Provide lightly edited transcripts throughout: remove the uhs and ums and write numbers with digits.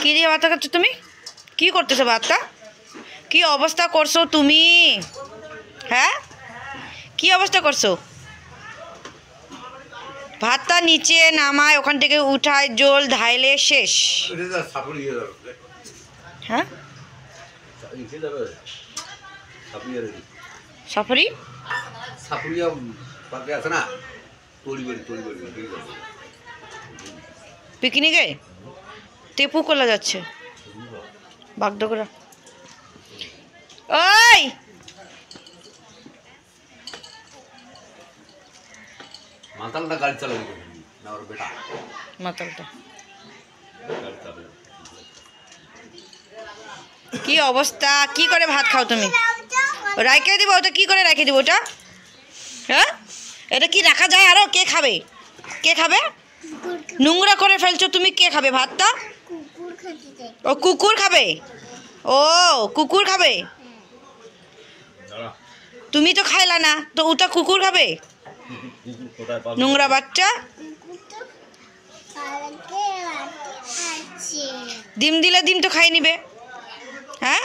কি দিয়ে ভাতটা খাচ্ছ তুমি? কি করতেছো ভাতটা? কি অবস্থা করছো তুমি? হ্যাঁ, কি অবস্থা করছো? ভাতটা নিচে নামায়, ওখান থেকে উঠায়, জল ঢাইলে শেষ। হ্যাঁ, সাফারি পিকনিকে টেপু কোলা যাচ্ছে বাগডোগরা। ওই মাতালটা গাড়ি চালাবি না, ওর বেটা মাতালটা। কি অবস্থা? কি করে ভাত খাও তুমি? রাখে দিব ওটা? কি করে রেখে দিব ওটা? হ্যাঁ, এটা কি রাখা যায়? আরো কে খাবে? কে খাবে? নোংরা করে ফেলছো তুমি। কে খাবে ভাতটা? ও কুকুর খাবে। ও কুকুর খাবে। তুমি তো খাইলা না, তো ওটা কুকুর খাবে? নোংরা বাচ্চা। ডিম দিলে ডিম তো খাই নিবে। হ্যাঁ,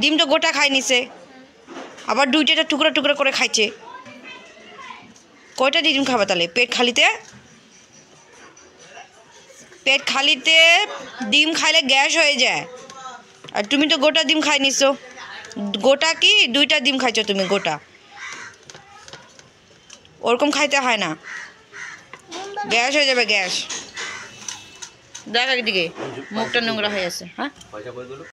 ডিম তো গোটা খাই নিছে, আবার দুইটা টুকরা টুকরা করে খাইছে। কয়টা ডিম খাবে তাহলে পেট খালিতে? পেট খালিতে ডিম খাইলে গ্যাস হয়ে যায়। আর তুমি তো গোটা ডিম খাই নিছো। গোটা কি দুইটা ডিম খাইছো তুমি গোটা? ওরকম খাইতে হয় না, গ্যাস হয়ে যাবে গ্যাস। দেখ একদিকে মুখটা নোংরা হয়ে আছে। হ্যাঁ।